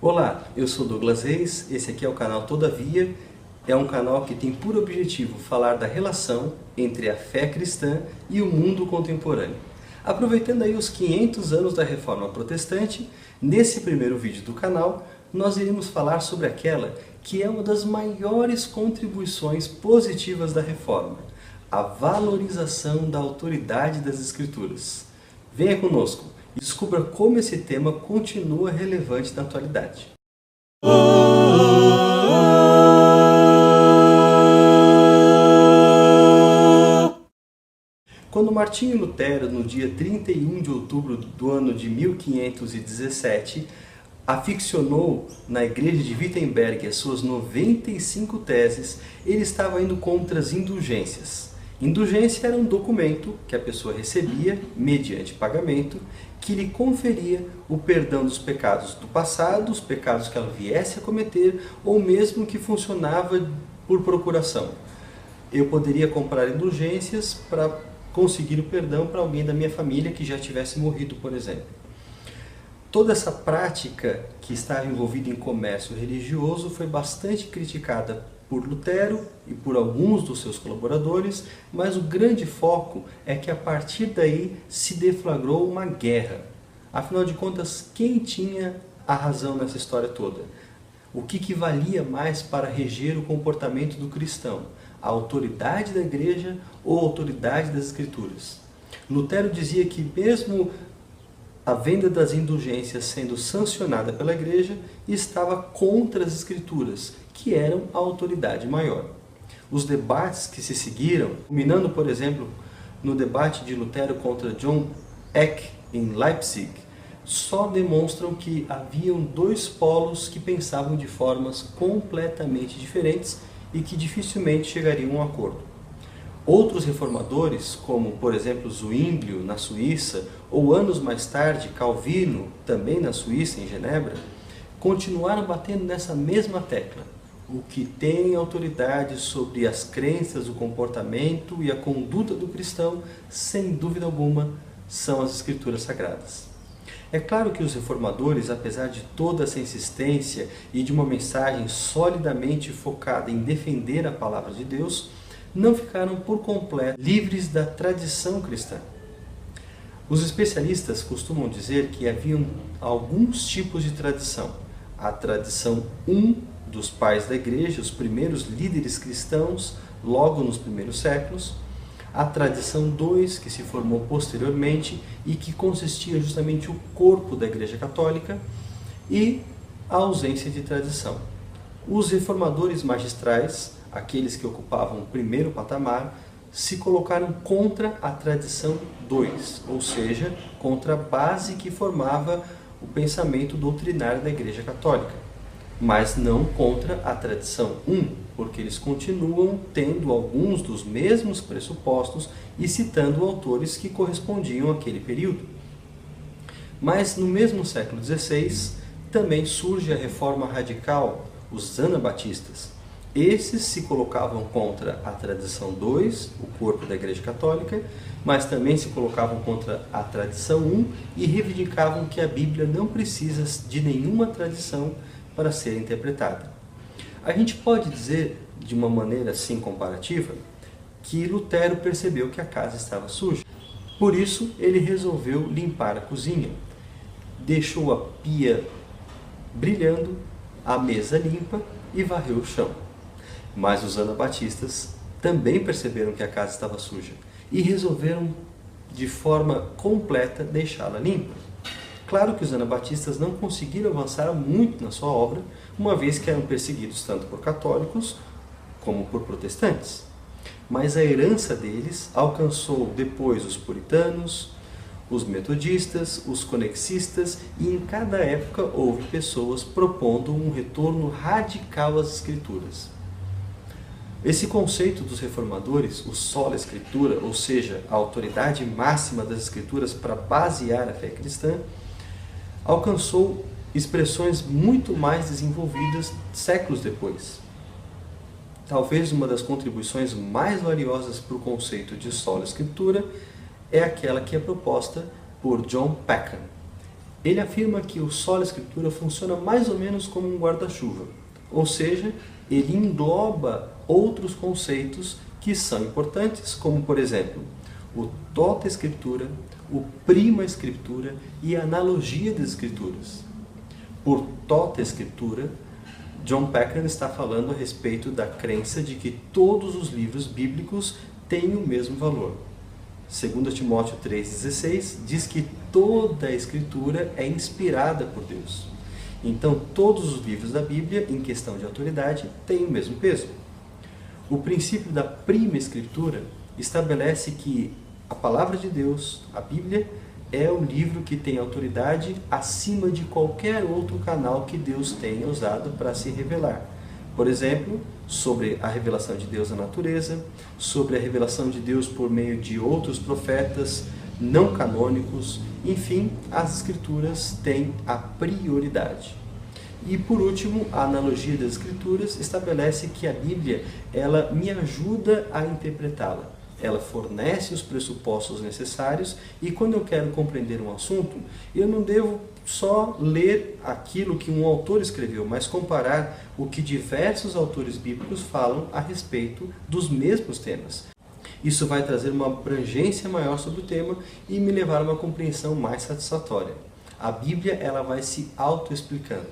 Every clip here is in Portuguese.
Olá, eu sou Douglas Reis, esse aqui é o canal Todavia, é um canal que tem por objetivo falar da relação entre a fé cristã e o mundo contemporâneo. Aproveitando aí os 500 anos da Reforma Protestante, nesse primeiro vídeo do canal, nós iremos falar sobre aquela que é uma das maiores contribuições positivas da Reforma, a valorização da autoridade das Escrituras. Venha conosco e descubra como esse tema continua relevante na atualidade. Quando Martinho Lutero, no dia 31 de outubro do ano de 1517, aficionou na igreja de Wittenberg as suas 95 teses, ele estava indo contra as indulgências. Indulgência era um documento que a pessoa recebia, mediante pagamento, que lhe conferia o perdão dos pecados do passado, os pecados que ela viesse a cometer, ou mesmo que funcionava por procuração. Eu poderia comprar indulgências para conseguir o perdão para alguém da minha família que já tivesse morrido, por exemplo. Toda essa prática que estava envolvida em comércio religioso foi bastante criticada por Lutero e por alguns dos seus colaboradores, mas o grande foco é que a partir daí se deflagrou uma guerra. Afinal de contas, quem tinha a razão nessa história toda? O que valia mais para reger o comportamento do cristão? A autoridade da igreja ou a autoridade das escrituras? Lutero dizia que mesmo a venda das indulgências sendo sancionada pela igreja estava contra as escrituras, que eram a autoridade maior. Os debates que se seguiram, culminando, por exemplo, no debate de Lutero contra John Eck em Leipzig, só demonstram que haviam dois polos que pensavam de formas completamente diferentes e que dificilmente chegariam a um acordo. Outros reformadores, como por exemplo Zwinglio na Suíça, ou anos mais tarde Calvino, também na Suíça, em Genebra, continuaram batendo nessa mesma tecla. O que tem autoridade sobre as crenças, o comportamento e a conduta do cristão, sem dúvida alguma, são as Escrituras Sagradas. É claro que os reformadores, apesar de toda essa insistência e de uma mensagem solidamente focada em defender a palavra de Deus, não ficaram por completo livres da tradição cristã. Os especialistas costumam dizer que haviam alguns tipos de tradição. A tradição 1 dos pais da igreja, os primeiros líderes cristãos, logo nos primeiros séculos. A tradição 2, que se formou posteriormente e que consistia justamente o corpo da igreja católica. E a ausência de tradição. Os reformadores magistrais, aqueles que ocupavam o primeiro patamar, se colocaram contra a tradição 2, ou seja, contra a base que formava o pensamento doutrinário da Igreja Católica, mas não contra a tradição 1, porque eles continuam tendo alguns dos mesmos pressupostos e citando autores que correspondiam àquele período. Mas no mesmo século XVI também surge a reforma radical, os anabatistas. Esses se colocavam contra a tradição 2, o corpo da Igreja Católica, mas também se colocavam contra a tradição 1 e reivindicavam que a Bíblia não precisa de nenhuma tradição para ser interpretada. A gente pode dizer, de uma maneira assim comparativa, que Lutero percebeu que a casa estava suja. Por isso, ele resolveu limpar a cozinha. Deixou a pia brilhando, a mesa limpa e varreu o chão. Mas os anabatistas também perceberam que a casa estava suja e resolveram, de forma completa, deixá-la limpa. Claro que os anabatistas não conseguiram avançar muito na sua obra, uma vez que eram perseguidos tanto por católicos como por protestantes. Mas a herança deles alcançou depois os puritanos, os metodistas, os conexistas, e em cada época houve pessoas propondo um retorno radical às Escrituras. Esse conceito dos reformadores, o sola escritura, ou seja, a autoridade máxima das Escrituras para basear a fé cristã, alcançou expressões muito mais desenvolvidas séculos depois. Talvez uma das contribuições mais valiosas para o conceito de sola escritura é aquela que é proposta por John Peckham. Ele afirma que o Sola Escritura funciona mais ou menos como um guarda-chuva, ou seja, ele engloba outros conceitos que são importantes, como por exemplo, o tota escritura, o prima escritura e a analogia das escrituras. Por tota escritura, John Packer está falando a respeito da crença de que todos os livros bíblicos têm o mesmo valor. 2 Timóteo 3,16 diz que toda a escritura é inspirada por Deus. Então, todos os livros da Bíblia, em questão de autoridade, têm o mesmo peso. O princípio da prima escritura estabelece que a palavra de Deus, a Bíblia, é o livro que tem autoridade acima de qualquer outro canal que Deus tenha usado para se revelar. Por exemplo, sobre a revelação de Deus na natureza, sobre a revelação de Deus por meio de outros profetas não canônicos, enfim, as Escrituras têm a prioridade. E por último, a analogia das Escrituras estabelece que a Bíblia, ela me ajuda a interpretá-la. Ela fornece os pressupostos necessários e quando eu quero compreender um assunto, eu não devo só ler aquilo que um autor escreveu, mas comparar o que diversos autores bíblicos falam a respeito dos mesmos temas. Isso vai trazer uma abrangência maior sobre o tema e me levar a uma compreensão mais satisfatória. A Bíblia ela vai se autoexplicando.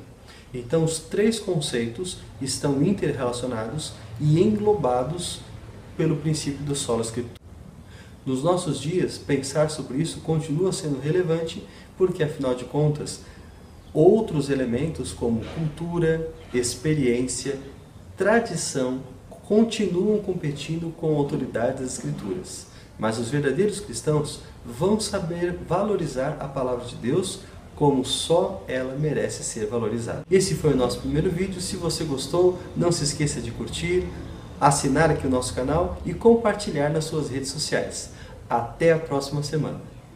Então os três conceitos estão interrelacionados e englobados pelo princípio do Sola Escritura. Nos nossos dias, pensar sobre isso continua sendo relevante porque, afinal de contas, outros elementos como cultura, experiência, tradição continuam competindo com a autoridade das Escrituras. Mas os verdadeiros cristãos vão saber valorizar a palavra de Deus como só ela merece ser valorizada. Esse foi o nosso primeiro vídeo. Se você gostou, não se esqueça de curtir, assinar aqui o nosso canal e compartilhar nas suas redes sociais. Até a próxima semana.